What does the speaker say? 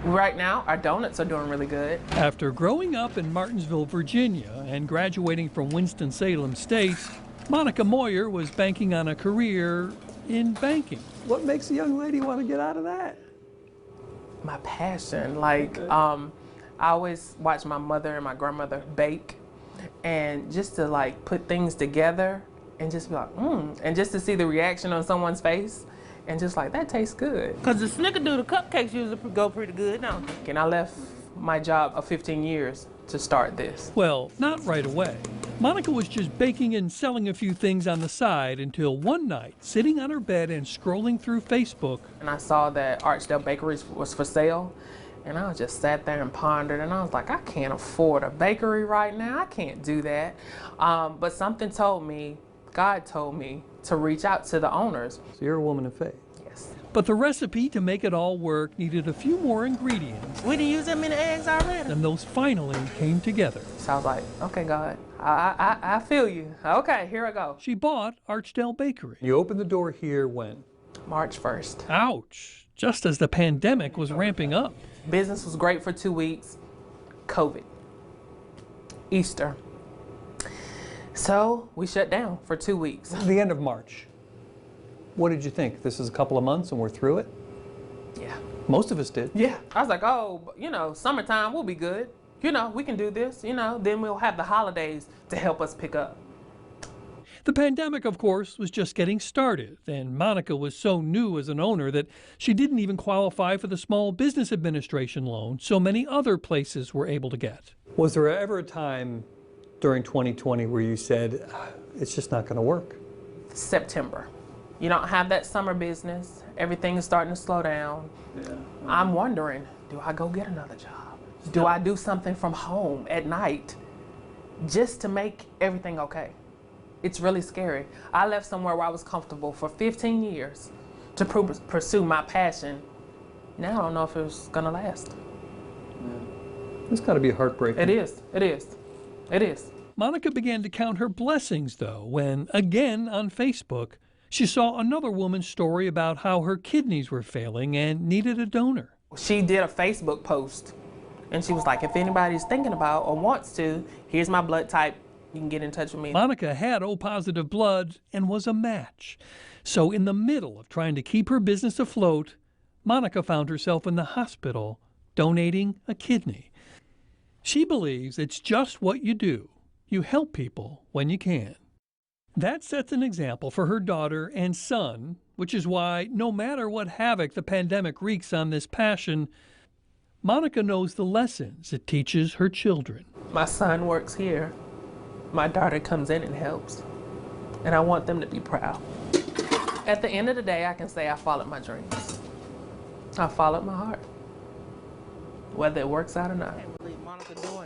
Right now, our donuts are doing really good. After growing up in Martinsville, Virginia, and graduating from Winston-Salem State, Monica Moyer was banking on a career in banking. What makes a young lady want to get out of that? My passion, like, I always watch my mother and my grandmother bake, and just to like put things together and just be like, and just to see the reaction on someone's face, and just like, that tastes good. Cause the snickerdoodle cupcakes usually go pretty good, don't they? And I left my job of 15 years to start this. Well, not right away. Monica was just baking and selling a few things on the side until one night, sitting on her bed and scrolling through Facebook. And I saw that Archdale Bakeries was for sale, and I just sat there and pondered, and I was like, I can't afford a bakery right now. I can't do that. But something told me, God told me, to reach out to the owners. So you're a woman of faith. Yes. But the recipe to make it all work needed a few more ingredients. We didn't use that many eggs already. And those finally came together. So I was like, okay, God, I feel you. Okay, here I go. She bought Archdale Bakery. You opened the door here when? March 1st. Ouch, just as the pandemic was ramping up. Business was great for 2 weeks. COVID. Easter. So we shut down for 2 weeks. The end of March. What did you think? This is a couple of months and we're through it? Yeah. Most of us did. Yeah. I was like, oh, you know, summertime, we'll be good. You know, we can do this, you know, then we'll have the holidays to help us pick up. The pandemic, of course, was just getting started, and Monica was so new as an owner that she didn't even qualify for the Small Business Administration loan so many other places were able to get. Was there ever a time during 2020 where you said, it's just not going to work? September. You don't have that summer business. Everything is starting to slow down. Yeah. I'm wondering, do I go get another job? Do I do something from home at night just to make everything okay? It's really scary. I left somewhere where I was comfortable for 15 years to pursue my passion. Now I don't know if it's gonna last. It's gotta be heartbreaking. It is, it is, it is. Monica began to count her blessings, though, when, again on Facebook, she saw another woman's story about how her kidneys were failing and needed a donor. She did a Facebook post, and she was like, if anybody's thinking about or wants to, here's my blood type. You can get in touch with me. Monica had O-positive blood and was a match. So in the middle of trying to keep her business afloat, Monica found herself in the hospital donating a kidney. She believes it's just what you do. You help people when you can. That sets an example for her daughter and son, which is why no matter what havoc the pandemic wreaks on this passion, Monica knows the lessons it teaches her children. My son works here. My daughter comes in and helps, and I want them to be proud. At the end of the day, I can say I followed my dreams. I followed my heart, whether it works out or not. I can't believe Monica doing